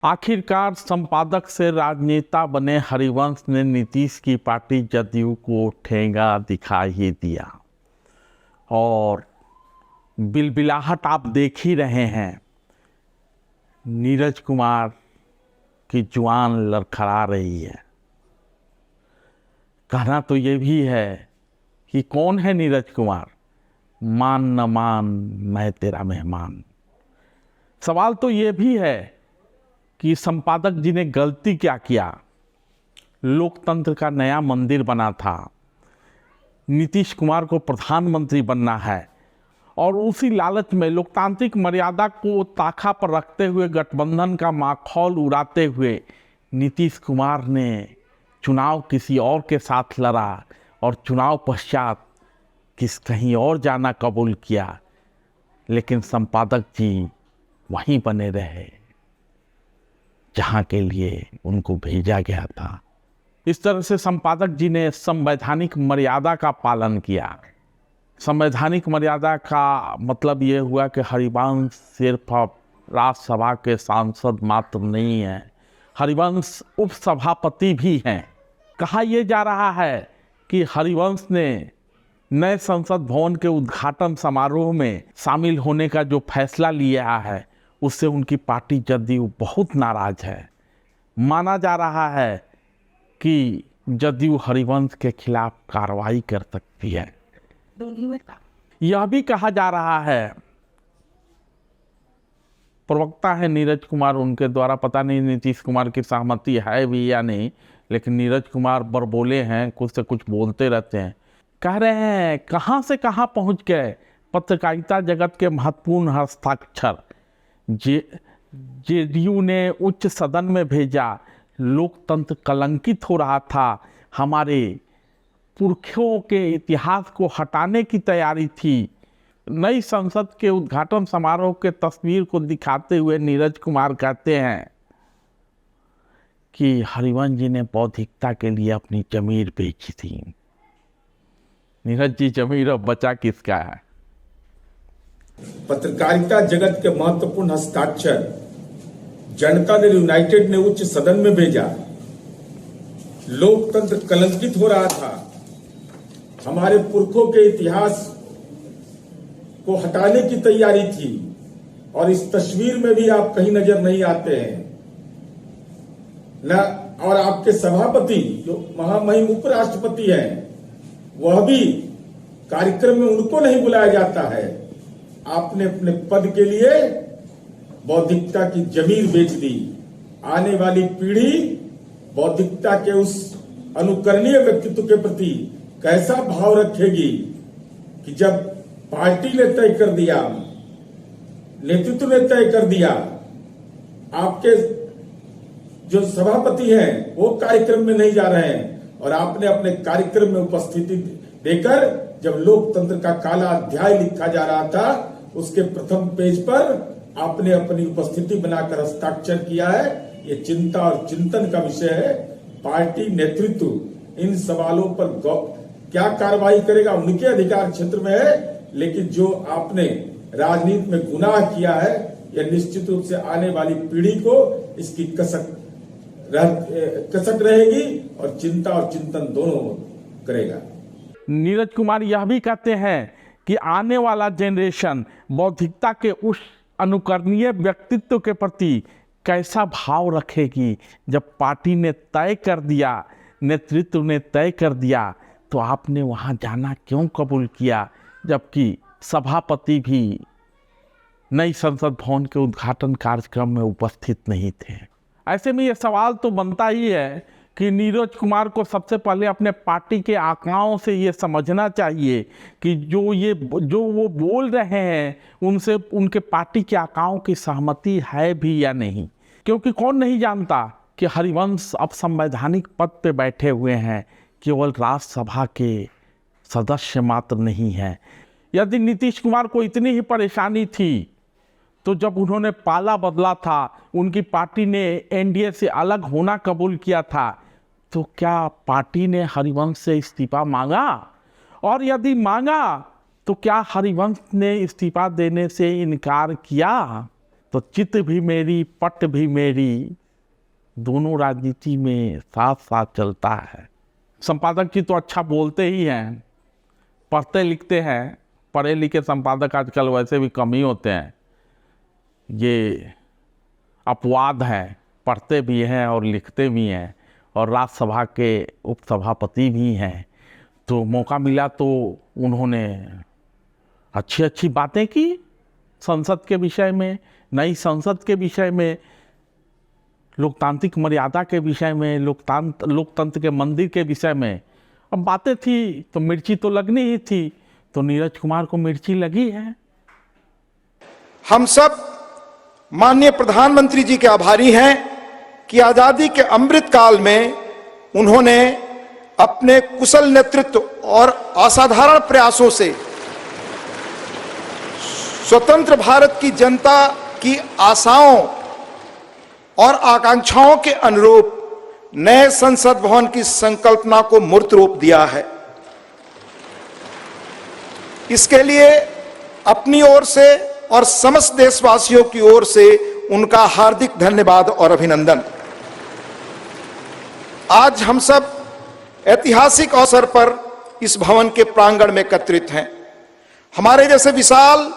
आखिरकार संपादक से राजनेता बने हरिवंश ने नीतीश की पार्टी जदयू को ठेंगा दिखा ही दिया और बिलबिलाहट आप देख ही रहे हैं। नीरज कुमार की जुबान लड़खड़ा रही है। कहना तो ये भी है कि कौन है नीरज कुमार, मान न मान मैं तेरा मेहमान। सवाल तो ये भी है कि संपादक जी ने गलती क्या किया। लोकतंत्र का नया मंदिर बना था, नीतीश कुमार को प्रधानमंत्री बनना है और उसी लालच में लोकतांत्रिक मर्यादा को ताखा पर रखते हुए गठबंधन का माखौल उड़ाते हुए नीतीश कुमार ने चुनाव किसी और के साथ लड़ा और चुनाव पश्चात कहीं और जाना कबूल किया। लेकिन संपादक जी वहीं बने रहे जहां के लिए उनको भेजा गया था। इस तरह से संपादक जी ने संवैधानिक मर्यादा का पालन किया। संवैधानिक मर्यादा का मतलब ये हुआ कि हरिवंश सिर्फ अब राज्यसभा के सांसद मात्र नहीं हैं, हरिवंश उपसभापति भी हैं। कहा यह जा रहा है कि हरिवंश ने नए संसद भवन के उद्घाटन समारोह में शामिल होने का जो फैसला लिया है उससे उनकी पार्टी जदयू बहुत नाराज है। माना जा रहा है कि जदयू हरिवंश के खिलाफ कार्रवाई कर सकती है। यह भी कहा जा रहा है, प्रवक्ता है नीरज कुमार, उनके द्वारा, पता नहीं नीतीश कुमार की सहमति है भी या नहीं, लेकिन नीरज कुमार बड़बोले हैं, कुछ से कुछ बोलते रहते हैं। कह रहे हैं कहां से कहां पहुंच गए पत्रकारिता जगत के महत्वपूर्ण हस्ताक्षर। जेडीयू ने उच्च सदन में भेजा, लोकतंत्र कलंकित हो रहा था, हमारे पुरखों के इतिहास को हटाने की तैयारी थी। नई संसद के उद्घाटन समारोह के तस्वीर को दिखाते हुए नीरज कुमार कहते हैं कि हरिवंश जी ने बौद्धिकता के लिए अपनी जमीर बेची थी। नीरज जी, जमीर अब बचा किसका है? पत्रकारिता जगत के महत्वपूर्ण हस्ताक्षर जनता दल यूनाइटेड ने उच्च सदन में भेजा। लोकतंत्र कलंकित हो रहा था, हमारे पुरखों के इतिहास को हटाने की तैयारी थी और इस तस्वीर में भी आप कहीं नजर नहीं आते हैं न। और आपके सभापति जो महामहिम उपराष्ट्रपति हैं, वह भी कार्यक्रम में उनको नहीं बुलाया जाता है। आपने अपने पद के लिए बौद्धिकता की जमीर बेच दी। आने वाली पीढ़ी बौद्धिकता के उस अनुकरणीय व्यक्तित्व के प्रति कैसा भाव रखेगी कि जब पार्टी ने तय कर दिया, नेतृत्व ने तय कर दिया, आपके जो सभापति हैं वो कार्यक्रम में नहीं जा रहे हैं और आपने अपने कार्यक्रम में उपस्थिति देकर जब लोकतंत्र का काला अध्याय लिखा जा रहा था, उसके प्रथम पेज पर आपने अपनी उपस्थिति बनाकर हस्ताक्षर किया है। ये चिंता और चिंतन का विषय है। पार्टी नेतृत्व इन सवालों पर क्या कार्रवाई करेगा उनके अधिकार क्षेत्र में है, लेकिन जो आपने राजनीति में गुनाह किया है, यह निश्चित रूप से आने वाली पीढ़ी को इसकी कसक रहेगी और चिंता और चिंतन दोनों करेगा। नीरज कुमार यह भी कहते हैं कि आने वाला जनरेशन बौद्धिकता के उस अनुकरणीय व्यक्तित्व के प्रति कैसा भाव रखेगी। जब पार्टी ने तय कर दिया, नेतृत्व ने तय कर दिया, तो आपने वहां जाना क्यों कबूल किया, जबकि सभापति भी नई संसद भवन के उद्घाटन कार्यक्रम में उपस्थित नहीं थे। ऐसे में ये सवाल तो बनता ही है कि नीरज कुमार को सबसे पहले अपने पार्टी के आंकड़ों से ये समझना चाहिए कि जो वो बोल रहे हैं उनसे उनके पार्टी के आंकड़ों की सहमति है भी या नहीं। क्योंकि कौन नहीं जानता कि हरिवंश अब संवैधानिक पद पे बैठे हुए हैं, केवल राज्यसभा के सदस्य मात्र नहीं हैं। यदि नीतीश कुमार को इतनी ही परेशानी थी तो जब उन्होंने पाला बदला था, उनकी पार्टी ने एनडीए से अलग होना कबूल किया था, तो क्या पार्टी ने हरिवंश से इस्तीफा मांगा? और यदि मांगा तो क्या हरिवंश ने इस्तीफा देने से इनकार किया? तो चित भी मेरी पट भी मेरी, दोनों राजनीति में साथ साथ चलता है। संपादक जी तो अच्छा बोलते ही हैं, पढ़ते लिखते हैं। पढ़े लिखे संपादक आजकल वैसे भी कम ही होते हैं, ये अपवाद है। पढ़ते भी हैं और लिखते भी हैं और राज्यसभा के उपसभापति भी हैं। तो मौका मिला तो उन्होंने अच्छी अच्छी बातें की संसद के विषय में, नई संसद के विषय में, लोकतांत्रिक मर्यादा के विषय में, लोकतंत्र के मंदिर के विषय में। अब बातें थी तो मिर्ची तो लगनी ही थी, तो नीरज कुमार को मिर्ची लगी है। हम सब माननीय प्रधानमंत्री जी के आभारी हैं कि आजादी के अमृत काल में उन्होंने अपने कुशल नेतृत्व और असाधारण प्रयासों से स्वतंत्र भारत की जनता की आशाओं और आकांक्षाओं के अनुरूप नए संसद भवन की संकल्पना को मूर्त रूप दिया है। इसके लिए अपनी ओर से और समस्त देशवासियों की ओर से उनका हार्दिक धन्यवाद और अभिनंदन। आज हम सब ऐतिहासिक अवसर पर इस भवन के प्रांगण में एकत्रित हैं। हमारे जैसे विशाल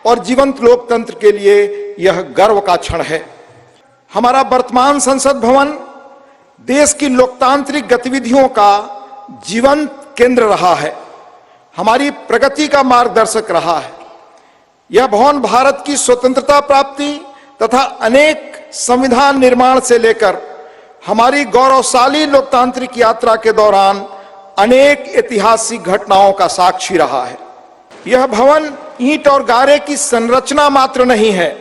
और जीवंत लोकतंत्र के लिए यह गर्व का क्षण है। हमारा वर्तमान संसद भवन देश की लोकतांत्रिक गतिविधियों का जीवंत केंद्र रहा है, हमारी प्रगति का मार्गदर्शक रहा है। यह भवन भारत की स्वतंत्रता प्राप्ति तथा अनेक संविधान निर्माण से लेकर हमारी गौरवशाली लोकतांत्रिक यात्रा के दौरान अनेक ऐतिहासिक घटनाओं का साक्षी रहा है। यह भवन ईंट और गारे की संरचना मात्र नहीं है,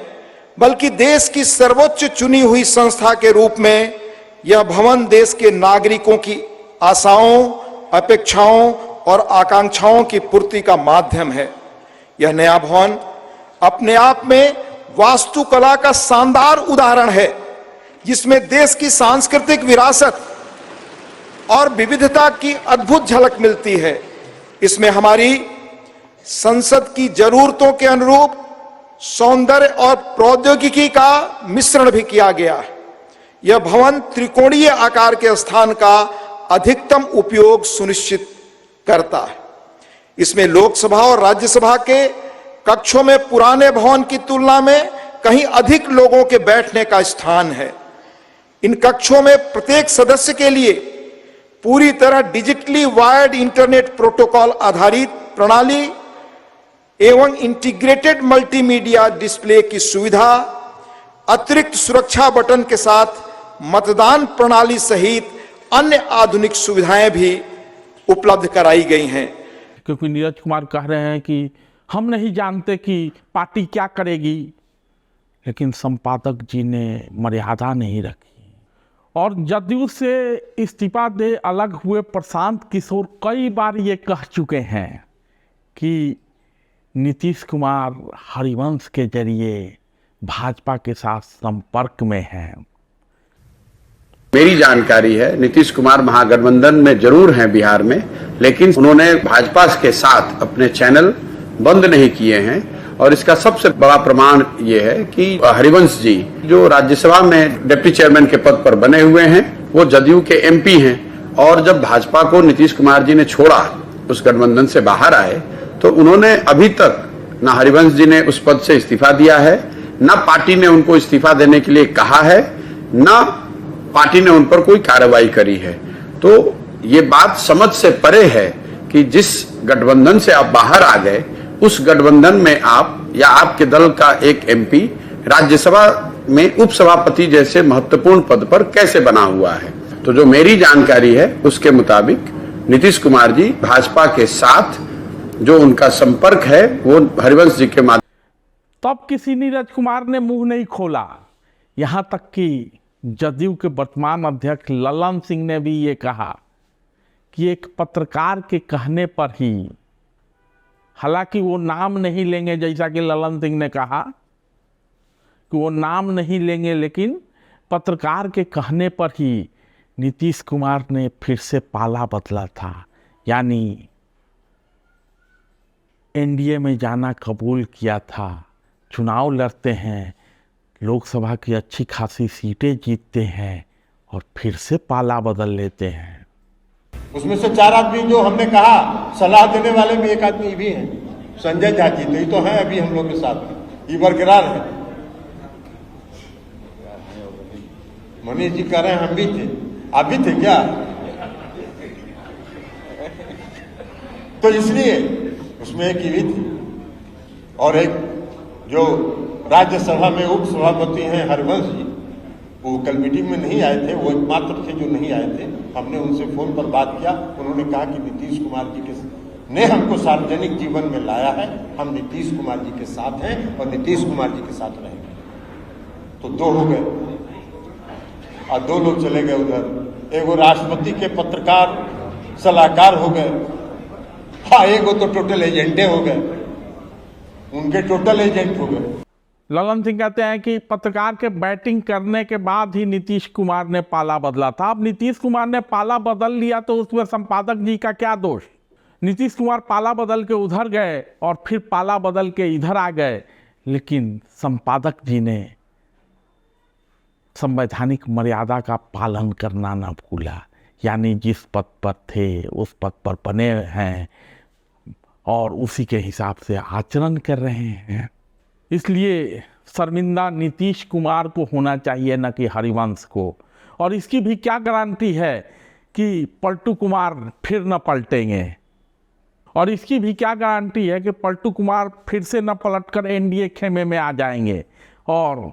बल्कि देश की सर्वोच्च चुनी हुई संस्था के रूप में यह भवन देश के नागरिकों की आशाओं, अपेक्षाओं और आकांक्षाओं की पूर्ति का माध्यम है। यह नया भवन अपने आप में वास्तुकला का शानदार उदाहरण है, जिसमें देश की सांस्कृतिक विरासत और विविधता की अद्भुत झलक मिलती है। इसमें हमारी संसद की जरूरतों के अनुरूप सौंदर्य और प्रौद्योगिकी का मिश्रण भी किया गया है। यह भवन त्रिकोणीय आकार के स्थान का अधिकतम उपयोग सुनिश्चित करता है। इसमें लोकसभा और राज्यसभा के कक्षों में पुराने भवन की तुलना में कहीं अधिक लोगों के बैठने का स्थान है। इन कक्षों में प्रत्येक सदस्य के लिए पूरी तरह डिजिटली वायर्ड इंटरनेट प्रोटोकॉल आधारित प्रणाली एवं इंटीग्रेटेड मल्टीमीडिया डिस्प्ले की सुविधा, अतिरिक्त सुरक्षा बटन के साथ मतदान प्रणाली सहित अन्य आधुनिक सुविधाएं भी उपलब्ध कराई गई हैं। क्योंकि नीरज कुमार कह रहे हैं कि हम नहीं जानते कि पार्टी क्या करेगी, लेकिन संपादक जी ने मर्यादा नहीं रखी और जदयू से इस्तीफा दे अलग हुए प्रशांत किशोर कई बार ये कह चुके हैं कि नीतीश कुमार हरिवंश के जरिए भाजपा के साथ संपर्क में हैं। मेरी जानकारी है नीतीश कुमार महागठबंधन में जरूर हैं बिहार में, लेकिन उन्होंने भाजपा के साथ अपने चैनल बंद नहीं किए हैं। और इसका सबसे बड़ा प्रमाण ये है कि हरिवंश जी जो राज्यसभा में डिप्टी चेयरमैन के पद पर बने हुए हैं, वो जदयू के एमपी हैं। और जब भाजपा को नीतीश कुमार जी ने छोड़ा, उस गठबंधन से बाहर आए, तो उन्होंने अभी तक ना हरिवंश जी ने उस पद से इस्तीफा दिया है, ना पार्टी ने उनको इस्तीफा देने के लिए कहा है, ना पार्टी ने उन पर कोई कार्रवाई करी है। तो ये बात समझ से परे है कि जिस गठबंधन से आप बाहर आ गए, उस गठबंधन में आप या आपके दल का एक एमपी राज्यसभा में उपसभापति जैसे महत्वपूर्ण पद पर कैसे बना हुआ है। तो जो मेरी जानकारी है उसके मुताबिक नीतीश कुमार जी भाजपा के साथ जो उनका संपर्क है वो हरिवंश जी के माध्यम। तब किसी नीरज कुमार ने मुंह नहीं खोला। यहाँ तक कि जदयू के वर्तमान अध्यक्ष ललन सिंह ने भी ये कहा कि एक पत्रकार के कहने पर ही, हालांकि वो नाम नहीं लेंगे, जैसा कि ललन सिंह ने कहा कि वो नाम नहीं लेंगे, लेकिन पत्रकार के कहने पर ही नीतीश कुमार ने फिर से पाला बदला था, यानी एनडीए में जाना कबूल किया था, चुनाव लड़ते हैं लोकसभा की अच्छी खासी सीटें जीतते हैं और फिर से पाला बदल लेते हैं। उसमें से 4 आदमी जो हमने कहा सलाह देने वाले में एक आदमी भी हैं, संजय झा जी, तो ये तो हैं अभी हम लोग के साथ में, ये बरकरार है। मनीष जी कह रहे हैं हम भी थे, आप भी थे क्या? तो इसलिए उसमें एक ये थी, और एक जो राज्यसभा में उप सभापति हैं हरवंश जी, वो कल मीटिंग में नहीं आए थे, वो एकमात्र थे जो नहीं आए थे। हमने उनसे फोन पर बात किया, उन्होंने कहा कि नीतीश कुमार जी ने हमको सार्वजनिक जीवन में लाया है, हम नीतीश कुमार जी के साथ हैं और नीतीश कुमार जी के साथ रहेंगे। तो 2 हो गए और 2 लोग चले गए उधर। एगो राष्ट्रपति के पत्रकार सलाहकार हो गए, हाँ, एगो तो टोटल एजेंटे हो गए, उनके टोटल एजेंट हो गए। ललन सिंह कहते हैं कि पत्रकार के बैटिंग करने के बाद ही नीतीश कुमार ने पाला बदला था। अब नीतीश कुमार ने पाला बदल लिया तो उसमें संपादक जी का क्या दोष? नीतीश कुमार पाला बदल के उधर गए और फिर पाला बदल के इधर आ गए, लेकिन संपादक जी ने संवैधानिक मर्यादा का पालन करना न भूला, यानी जिस पद पर थे उस पद पर बने हैं और उसी के हिसाब से आचरण कर रहे हैं। इसलिए शर्मिंदा नीतीश कुमार को होना चाहिए, न कि हरिवंश को। और इसकी भी क्या गारंटी है कि पलटू कुमार फिर न पलटेंगे, और इसकी भी क्या गारंटी है कि पलटू कुमार फिर से न पलटकर एनडीए खेमे में आ जाएंगे और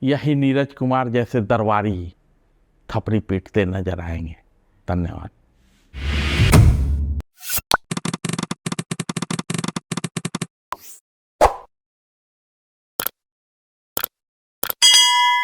यही नीरज कुमार जैसे दरबारी थपड़ी पीटते नजर आएंगे। धन्यवाद।